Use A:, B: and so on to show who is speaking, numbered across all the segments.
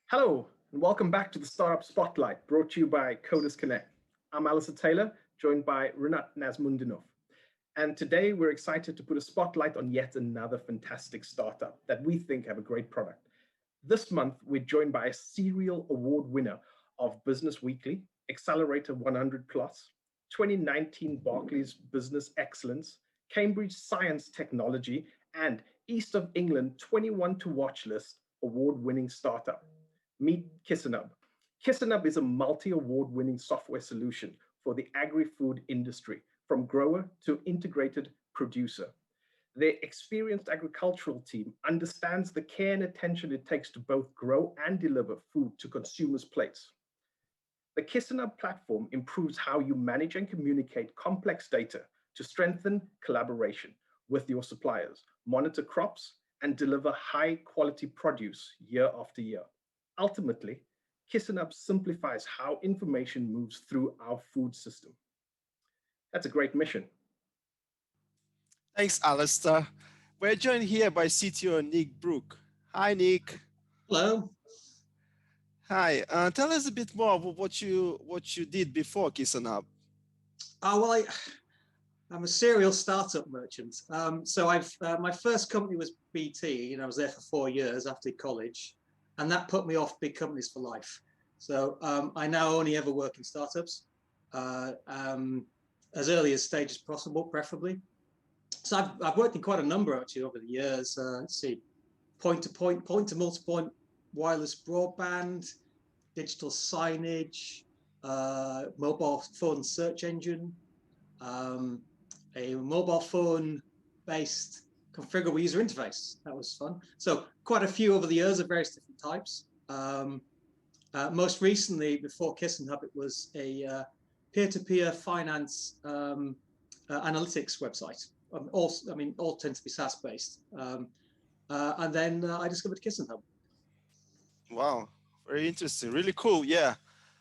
A: Hello, and welcome back to the Startup Spotlight, brought to you by Coders Connect. I'm Alistair Taylor, joined by Rinat Nazmundinov. And today we're excited to put a spotlight on yet another fantastic startup that we think have a great product. This month, we're joined by a serial award winner of Business Weekly, Accelerator 100 Plus, 2019 Barclays Business Excellence, Cambridge Science Technology, and East of England 21 to Watch List award-winning startup. Meet KisanHub. KisanHub is a multi-award-winning software solution for the agri-food industry, from grower to integrated producer. Their experienced agricultural team understands the care and attention it takes to both grow and deliver food to consumers' plates. The KisanHub platform improves how you manage and communicate complex data to strengthen collaboration with your suppliers, monitor crops, and deliver high-quality produce year after year. Ultimately, KisanHub simplifies how information moves through our food system. That's a great mission.
B: Thanks, Alistair. We're joined here by CTO Nick Brook. Hi, Nick.
C: Hello.
B: Hi. Tell us a bit more about what you did before KisanHub.
C: I'm a serial startup merchant. So my first company was BT, and I was there for 4 years after college, and that put me off big companies for life. So I now only ever work in startups, as early as stage as possible, preferably. So I've worked in quite a number actually over the years. Let's see, point-to-point, point-to-multipoint, wireless broadband, digital signage, mobile phone search engine, a mobile phone-based configurable user interface. That was fun. So quite a few over the years of various different types. Most recently, before KisanHub, it was a peer-to-peer finance analytics website. All tend to be SaaS-based. And then I discovered KisanHub.
B: Wow, very interesting, really cool. Yeah.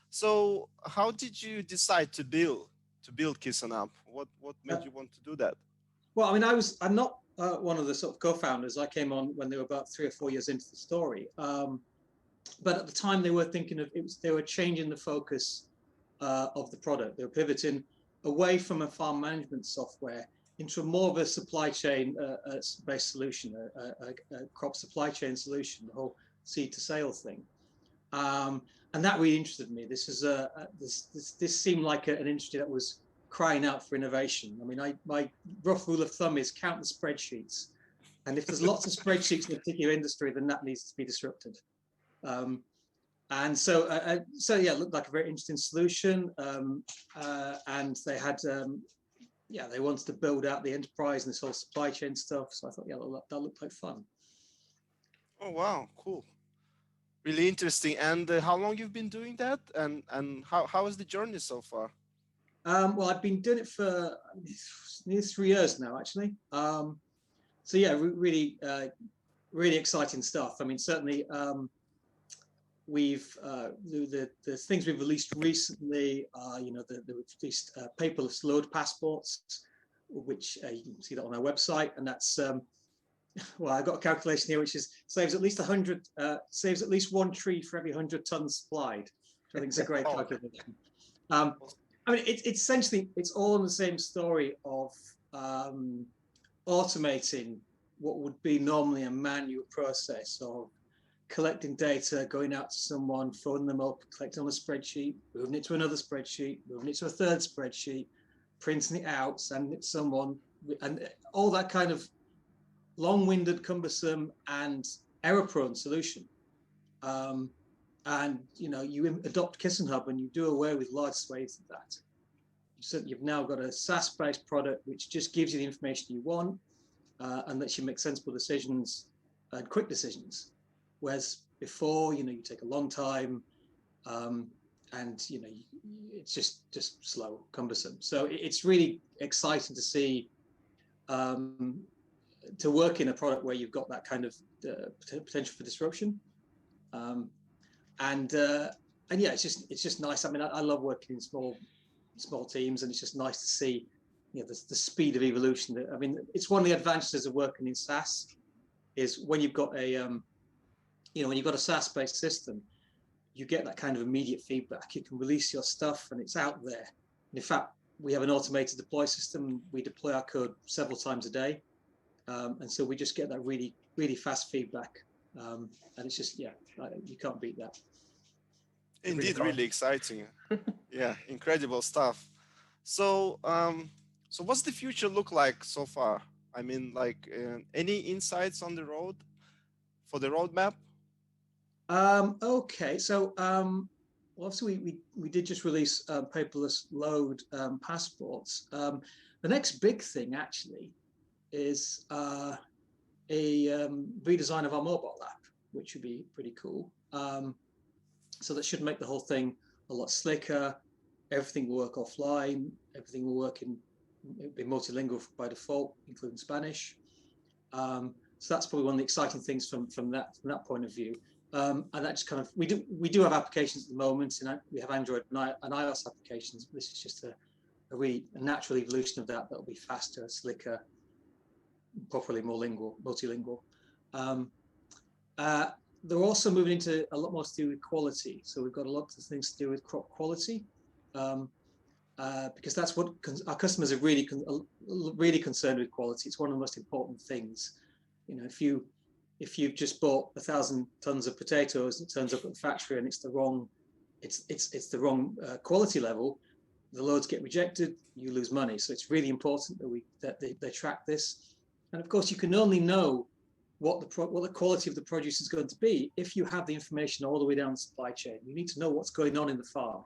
B: So how did you decide to build KisanHub? What made you want to do that?
C: Well, I'm not one of the sort of co-founders. I came on when they were about 3 or 4 years into the story. But at the time, they were thinking they were changing the focus of the product. They were pivoting away from a farm management software into more of a supply chain based solution, a crop supply chain solution, the whole seed to sale thing. And that really interested me. This seemed like an industry that was crying out for innovation. My rough rule of thumb is count the spreadsheets. And if there's lots of spreadsheets in a particular industry, then that needs to be disrupted. And so yeah, it looked like a very interesting solution. And they had, they wanted to build out the enterprise and this whole supply chain stuff. So I thought, yeah, that looked like fun.
B: Oh, wow, cool. Really interesting. And how long you've been doing that? And how is the journey so far?
C: Well, I've been doing it for nearly 3 years now, actually. So yeah, really exciting stuff. Certainly we've the things we've released recently are, we've released paperless load passports, which you can see that on our website, and that's well, I've got a calculation here which saves at least 1 tree for every 100 tons supplied, which I think is a great calculation. It's essentially, it's all in the same story of automating what would be normally a manual process of collecting data, going out to someone, phoning them up, collecting on a spreadsheet, moving it to another spreadsheet, moving it to a third spreadsheet, printing it out, sending it to someone, and all that kind of long-winded, cumbersome, and error-prone solution. And you adopt KisanHub and you do away with large swathes of that. So you've now got a SaaS-based product which just gives you the information you want and lets you make sensible decisions and quick decisions. Whereas before, you take a long time, and it's just slow, cumbersome. So it's really exciting to see, to work in a product where you've got that kind of potential for disruption. And yeah, it's just nice. I love working in small teams, and it's just nice to see, the speed of evolution. It's one of the advantages of working in SaaS is when you've got a, when you've got a SaaS-based system, you get that kind of immediate feedback. You can release your stuff and it's out there. And in fact, we have an automated deploy system. We deploy our code several times a day. And so we just get that really, really fast feedback. And it's just, yeah, you can't beat that.
B: Indeed, really exciting. Yeah, incredible stuff. So, so what's the future look like so far? I mean, like any insights on the road for the roadmap?
C: Okay, so obviously we did just release paperless load passports. The next big thing actually is a redesign of our mobile app, which would be pretty cool. So that should make the whole thing a lot slicker. Everything will work offline. Everything will work it'll be multilingual by default, including Spanish. So that's probably one of the exciting things from that point of view. And that just kind of, we do have applications at the moment, and we have Android and iOS applications. This is just a really natural evolution of that. That'll be faster, slicker, properly multilingual. They're also moving into a lot more to do with quality. So we've got a lot of things to do with crop quality, because that's what our customers are really concerned with. Quality. It's one of the most important things. You know, if you've just bought 1,000 tons of potatoes, it turns up at the factory and it's the wrong quality level, the loads get rejected, you lose money. So it's really important that they track this. And of course, you can only know what the quality of the produce is going to be if you have the information all the way down the supply chain. You need to know what's going on in the farm.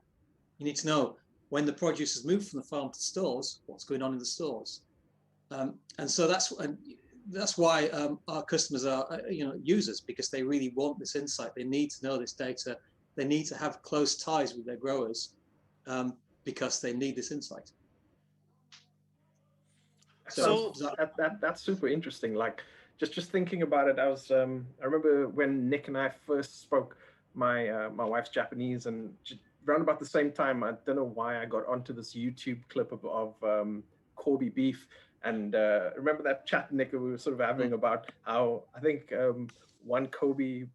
C: You need to know when the produce has moved from the farm to stores, what's going on in the stores. And so that's why our customers are users, because they really want this insight. They need to know this data. They need to have close ties with their growers because they need this insight.
A: So that's super interesting. Like just thinking about it, I remember when Nick and I first spoke. My wife's Japanese, and around about the same time, I don't know why I got onto this YouTube clip of Corby beef. And remember that chat, Nick, we were sort of having about how I think one Kobe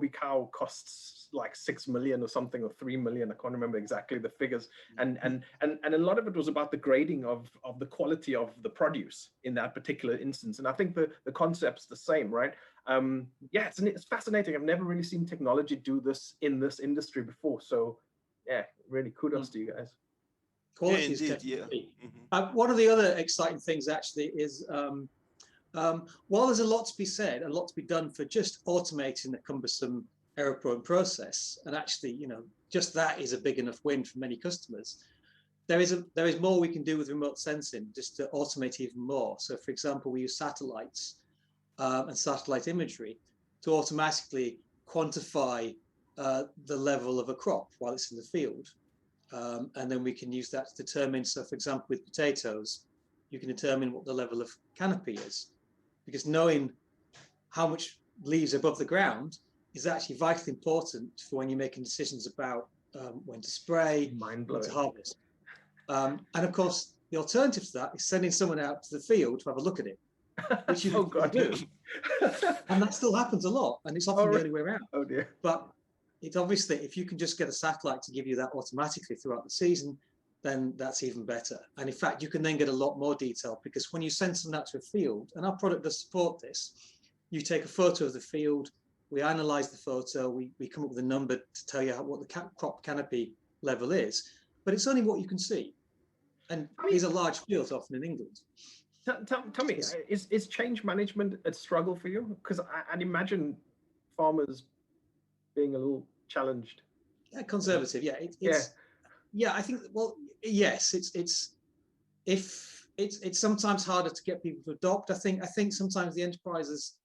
A: cow costs like 6 million or something, or 3 million. I can't remember exactly the figures. And a lot of it was about the grading of the quality of the produce in that particular instance. And I think the concept's the same, right? Yeah, it's fascinating. I've never really seen technology do this in this industry before. So yeah, really kudos to you guys.
C: Quality is definitely. One of the other exciting things actually is while there's a lot to be said, a lot to be done for just automating the cumbersome error-prone process, and actually, just that is a big enough win for many customers. There is more we can do with remote sensing just to automate even more. So, for example, we use satellites and satellite imagery to automatically quantify the level of a crop while it's in the field. And then we can use that to determine, so for example, with potatoes, you can determine what the level of canopy is, because knowing how much leaves above the ground is actually vitally important for when you're making decisions about when to spray, when to harvest. And of course, the alternative to that is sending someone out to the field to have a look at it, which you can do. And that still happens a lot, and it's often the other way around.
A: Oh dear.
C: But it's obviously, if you can just get a satellite to give you that automatically throughout the season, then that's even better. And in fact, you can then get a lot more detail, because when you send something out to a field, and our product does support this, you take a photo of the field, we analyze the photo, we come up with a number to tell you what the crop canopy level is, but it's only what you can see. And these are large fields, often in England.
A: Tell me, is change management a struggle for you? Because I'd imagine farmers being a little challenged.
C: Yeah, conservative. Yeah, yeah. I think. Well, yes. It's sometimes harder to get people to adopt. I think sometimes the enterprises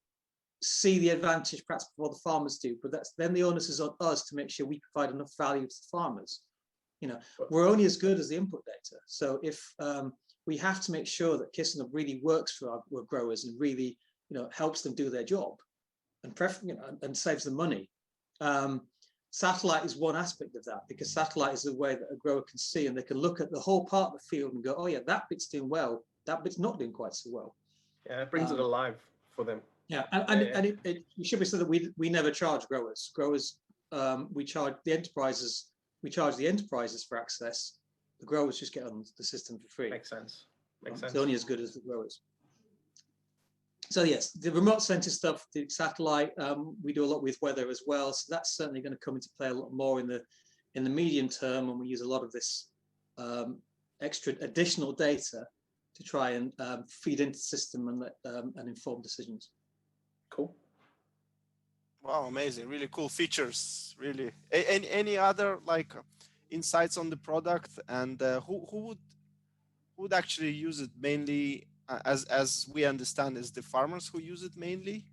C: see the advantage perhaps before the farmers do, but then the onus is on us to make sure we provide enough value to the farmers. We're only as good as the input data. So if we have to make sure that KisanHub really works for our growers and really helps them do their job and saves them money. Satellite is one aspect of that, because satellite is the way that a grower can see, and they can look at the whole part of the field and go, oh yeah, that bit's doing well, that bit's not doing quite so well.
A: Yeah, it brings it alive for them.
C: Yeah, and it should be said that we never charge growers. Growers we charge the enterprises for access. The growers just get on the system for free.
A: Makes sense. Makes sense.
C: It's only as good as the growers. So yes, the remote sensing stuff, the satellite, we do a lot with weather as well. So that's certainly going to come into play a lot more in the medium term, and we use a lot of this extra additional data to try and feed into the system and inform decisions.
A: Cool.
B: Wow, amazing! Really cool features. Really. Any other like insights on the product, and who would actually use it mainly? As we understand, is the farmers who use it mainly?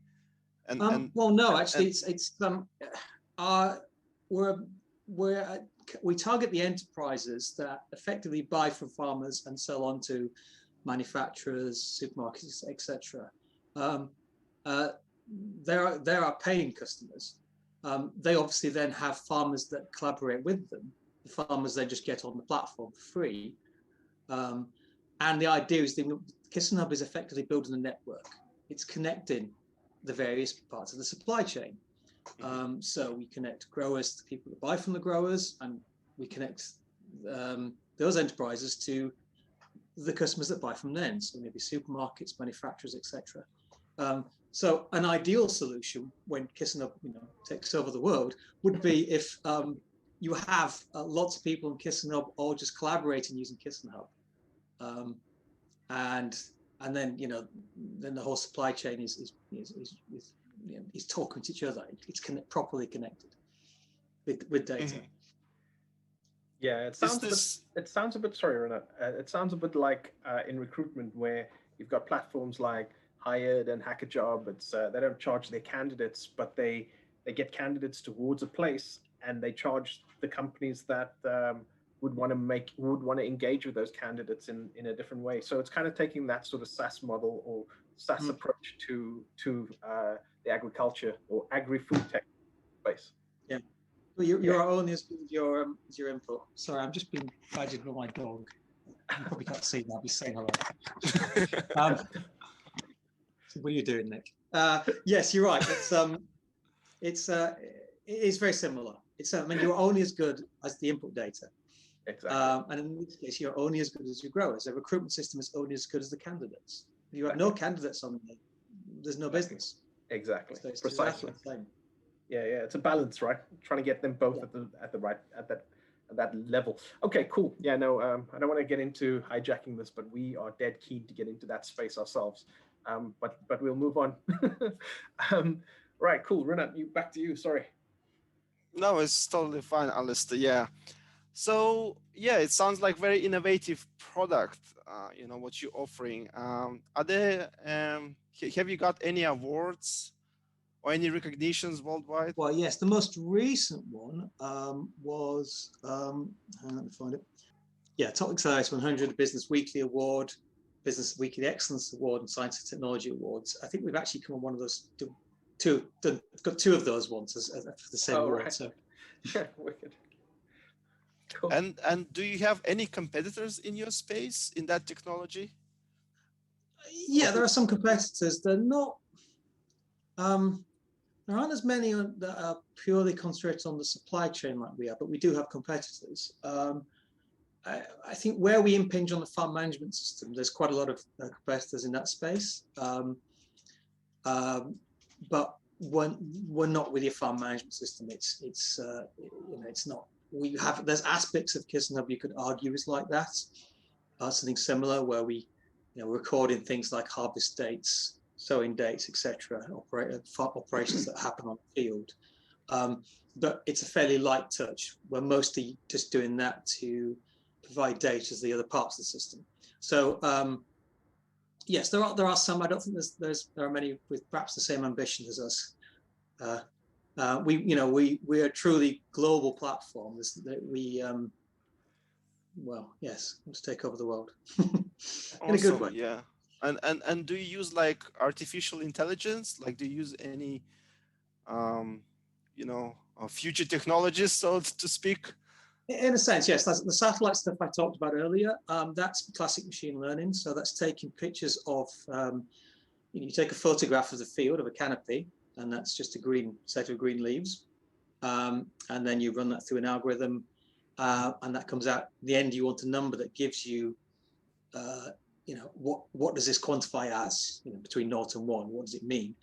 C: Well, no, actually, we target the enterprises that effectively buy from farmers and sell on to manufacturers, supermarkets, etc. They're our paying customers. They obviously then have farmers that collaborate with them. The farmers they just get on the platform for free. And the idea is that KisanHub is effectively building a network. It's connecting the various parts of the supply chain. So we connect growers to people that buy from the growers, and we connect those enterprises to the customers that buy from them. So maybe supermarkets, manufacturers, etc. So an ideal solution when KisanHub takes over the world would be if you have lots of people in KisanHub all just collaborating using KisanHub. And then then the whole supply chain is talking to each other. It's properly connected with data.
A: Yeah, it sounds a bit. Sorry, Renat. It sounds a bit like in recruitment where you've got platforms like Hired and HackerJob. They don't charge their candidates, but they get candidates towards a place, and they charge the companies that would want to engage with those candidates in a different way. So it's kind of taking that sort of SaaS model or SaaS approach to the agriculture or agri-food tech space.
C: Yeah. Well, you're only as good as your input. Sorry, I'm just being badgered by my dog. You probably can't see that. I'll be saying hello. So what are you doing, Nick? Yes, you're right. It is very similar. You're only as good as the input data.
A: Exactly.
C: And in this case, you're only as good as your growers. A recruitment system is only as good as the candidates. If you have no candidates on there, there's no business.
A: Exactly.
C: So it's
A: Precisely.
C: exactly the same.
A: Yeah, it's a balance, right? Trying to get them both at that level. Okay, cool. Yeah, no, I don't want to get into hijacking this, but we are dead keen to get into that space ourselves. But we'll move on. Right, cool. Renat, back to you. Sorry.
B: No, it's totally fine, Alistair. Yeah. So yeah, it sounds like very innovative product. What you're offering. Are there? Have you got any awards or any recognitions worldwide?
C: Well, yes. The most recent one was. Let me find it. Yeah, Top Accelerator 100 Business Weekly Award, Business Weekly Excellence Award, and Science and Technology Awards. I think we've actually come on one of those got two of those ones as for the same award.
A: Right.
C: So.
A: Yeah, wicked. Cool.
B: And do you have any competitors in your space in that technology?
C: Yeah, there are some competitors. They're not. There aren't as many that are purely concentrated on the supply chain like we are, but we do have competitors. I think where we impinge on the farm management system, there's quite a lot of competitors in that space. But we're not really a farm management system. It's not. There's aspects of KisanHub you could argue is like that. Something similar where we recording things like harvest dates, sowing dates, etc. Operations that happen on the field. But it's a fairly light touch. We're mostly just doing that to provide data as the other parts of the system. So yes, there are some. I don't think there are many with perhaps the same ambition as us. We are a truly global platform. Yes, let's take over the world in a good way.
B: Yeah. And do you use like artificial intelligence? Like, do you use any future technologies, so to speak?
C: In a sense, yes. That's the satellite stuff I talked about earlier. That's classic machine learning. So that's taking pictures of, you take a photograph of the field of a canopy, and that's just a green set of green leaves. and then you run that through an algorithm, and that comes out. In the end, you want a number that gives you, what does this quantify as? Between 0 and 1, what does it mean?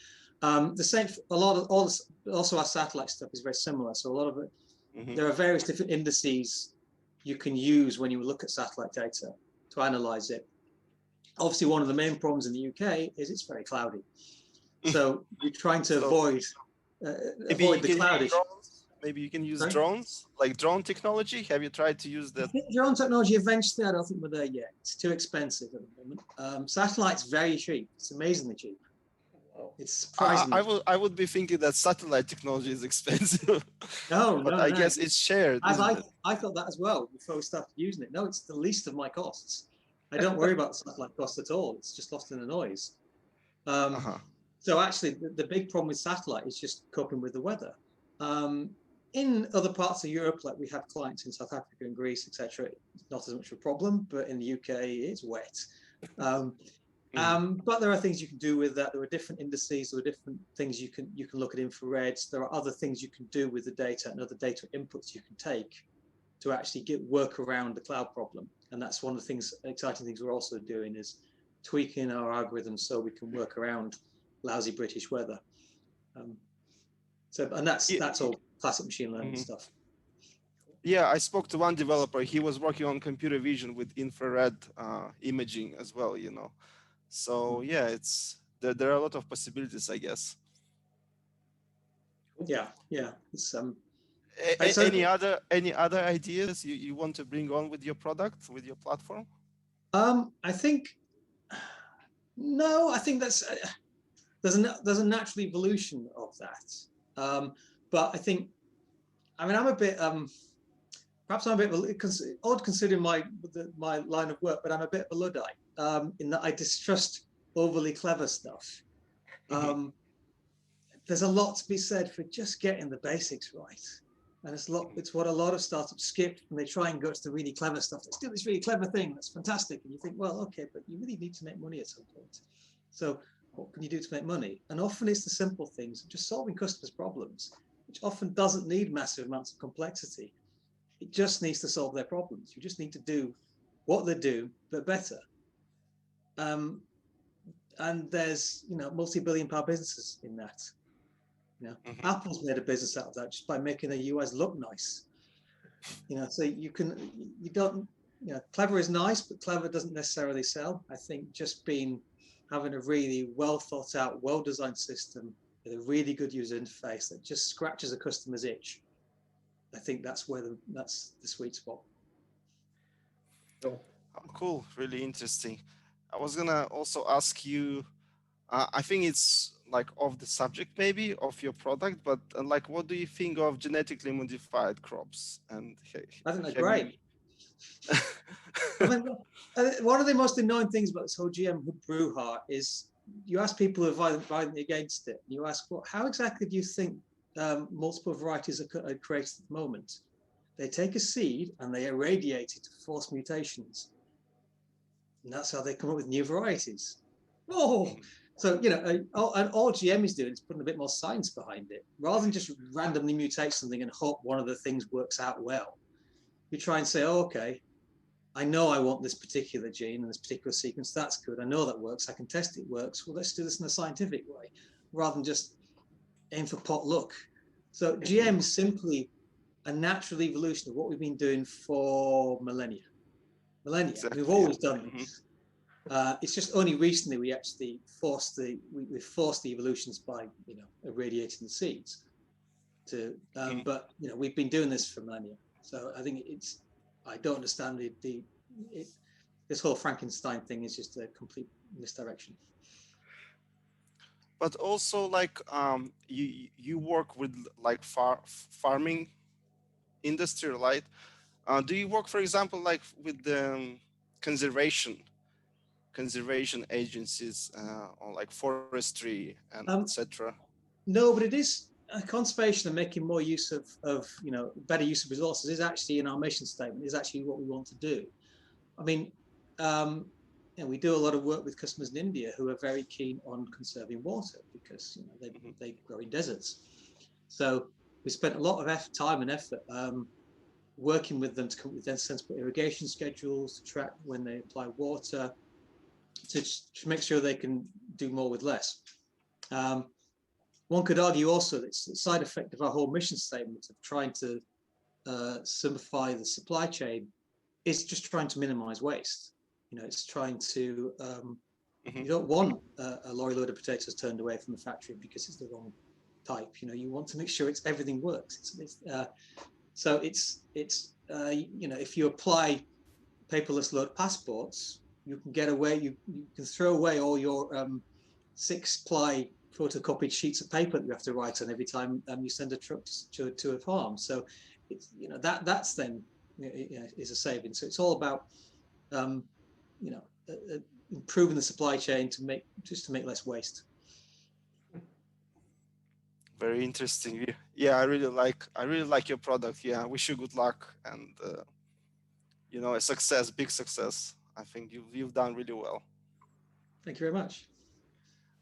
C: The same. Also our satellite stuff is very similar. So a lot of it, there are various different indices you can use when you look at satellite data to analyze it. Obviously, one of the main problems in the UK is it's very cloudy. So you're trying to avoid the cloud issue.
B: Maybe you can use drones, like drone technology. Have you tried to use that?
C: I think drone technology eventually, I don't think we're there yet. It's too expensive at the moment. Satellite's very cheap. It's amazingly cheap. It's surprisingly
B: I would be thinking that satellite technology is expensive.
C: But
B: I guess it's shared.
C: I thought that as well before we started using it. No, it's the least of my costs. I don't worry about the satellite cost at all. It's just lost in the noise. So actually, the big problem with satellite is just coping with the weather. In other parts of Europe, like we have clients in South Africa and Greece, etc., it's not as much of a problem. But in the UK, it's wet. But there are things you can do with that. There are different indices. There are different things you can look at infrareds. There are other things you can do with the data and other data inputs you can take to actually work around the cloud problem. And that's one of the exciting things we're also doing is tweaking our algorithms so we can work around lousy British weather. And that's all classic machine learning stuff.
B: Yeah, I spoke to one developer. He was working on computer vision with infrared imaging as well, So yeah, there are a lot of possibilities, I guess.
C: Yeah. It's
B: any other ideas you want to bring on with your product, with your platform?
C: I think that's there's a natural evolution of that. But I think, I'm a bit perhaps I'm a bit odd considering my line of work, but I'm a bit of a Luddite in that I distrust overly clever stuff. There's a lot to be said for just getting the basics right. And it's what a lot of startups skip when they try and go to the really clever stuff. Let's do this really clever thing. That's fantastic. And you think, well, okay, but you really need to make money at some point. So what can you do to make money? And often it's the simple things, just solving customers' problems, which often doesn't need massive amounts of complexity. It just needs to solve their problems. You just need to do what they do, but better. And there's, multi-billion-pound businesses in that. Apple's made a business out of that just by making their UIs look nice. So clever is nice, but clever doesn't necessarily sell. I think just having a really well thought out, well designed system with a really good user interface that just scratches a customer's itch. I think that's the sweet spot.
B: Cool, really interesting. I was gonna also ask you, I think it's like off the subject maybe of your product, but what do you think of genetically modified crops? And
C: I think they're great. One of the most annoying things about this whole GM brouhaha is you ask people who are violently against it, and you ask, well, how exactly do you think multiple varieties are created at the moment? They take a seed and they irradiate it to force mutations. And that's how they come up with new varieties. So, and all GM is doing is putting a bit more science behind it. Rather than just randomly mutate something and hope one of the things works out well, you try and say, okay, I know I want this particular gene and this particular sequence. That's good. I know that works. I can test it works. Well, let's do this in a scientific way, rather than just aim for pot luck. So GM is simply a natural evolution of what we've been doing for millennia. Exactly. We've always done this. It's just only recently we actually forced the evolutions by irradiating the seeds. But we've been doing this for millennia. So I think I don't understand this whole Frankenstein thing is just a complete misdirection.
B: But also you work with farming industry, right? Do you work, for example, with the conservation agencies or forestry and etc.?
C: No, but it is conservation and making more use of better use of resources is actually in our mission statement, is actually what we want to do. I mean, we do a lot of work with customers in India who are very keen on conserving water because they grow in deserts. So we spent a lot of time and effort working with them to come up with sensible irrigation schedules, to track when they apply water, to make sure they can do more with less. One could argue also that it's the side effect of our whole mission statement of trying to simplify the supply chain is just trying to minimize waste. It's trying to, you don't want a lorry load of potatoes turned away from the factory because it's the wrong type. You want to make sure everything works. So if you apply paperless load passports, you can get away, you can throw away all your 6-ply photocopied sheets of paper that you have to write on every time you send a truck to a farm. So it's, that's then is a saving. So it's all about improving the supply chain to make less waste.
B: Very interesting. Yeah, I really like your product. Yeah, I wish you good luck and a success, big success. I think you've done really well.
C: Thank you very much.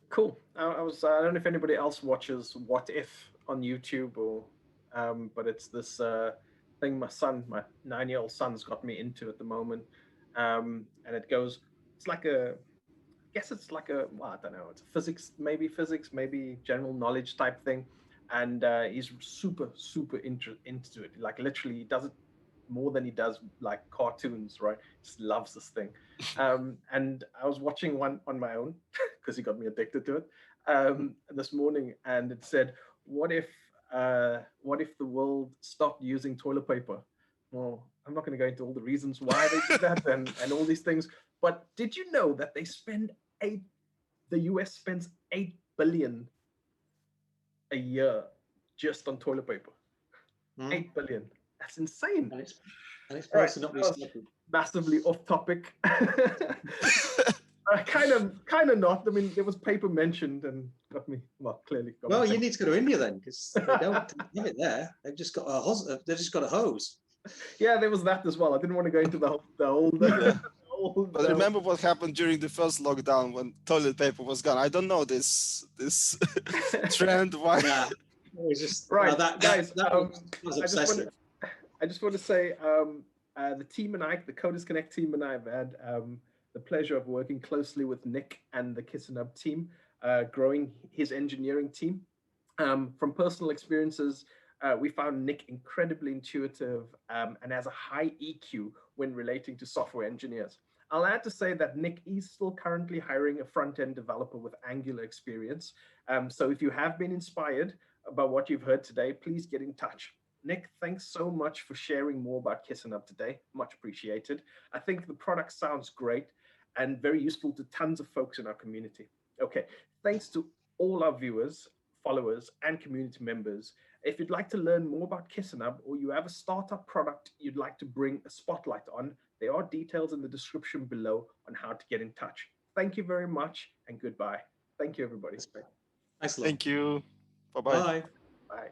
A: Cool. I don't know if anybody else watches What If on YouTube or but it's this thing my 9-year-old son's got me into at the moment. And it goes, it's like a, I guess it's like a, well, I don't know, it's physics, maybe general knowledge type thing. And he's super into it. Like literally he does it more than he does like cartoons, right? Just loves this thing. And I was watching one on my own because he got me addicted to it this morning, and it said, what if the world stopped using toilet paper? Well, I'm not going to go into all the reasons why they do that and all these things, but did you know that the US spends $8 billion a year just on toilet paper? 8 billion. That's insane.
C: And it's supposed to not be recycled.
A: Massively off topic. Kind of not. I mean, there was paper mentioned and got me. Well, clearly.
C: Well, you need to go to India then, because they don't have it there. They've just got a hose.
A: Yeah, there was that as well. I didn't want to go into the whole.
B: But remember what happened during the first lockdown when toilet paper was gone? I don't know this trend. Why?
C: Yeah, it was just
A: right,
C: guys. That was obsessive.
A: I just want to say the team and I, the Coders Connect team and I have had the pleasure of working closely with Nick and the KisanHub team, growing his engineering team. From personal experiences, we found Nick incredibly intuitive and has a high EQ when relating to software engineers. I'll add to say that Nick is still currently hiring a front-end developer with Angular experience. So if you have been inspired by what you've heard today, please get in touch. Nick, thanks so much for sharing more about KisanHub today. Much appreciated. I think the product sounds great and very useful to tons of folks in our community. Okay, thanks to all our viewers, followers, and community members. If you'd like to learn more about KisanHub or you have a startup product you'd like to bring a spotlight on, there are details in the description below on how to get in touch. Thank you very much and goodbye. Thank you, everybody.
C: That's great. Thanks a lot.
B: Thank you. Bye-bye.
C: Bye.
A: Bye.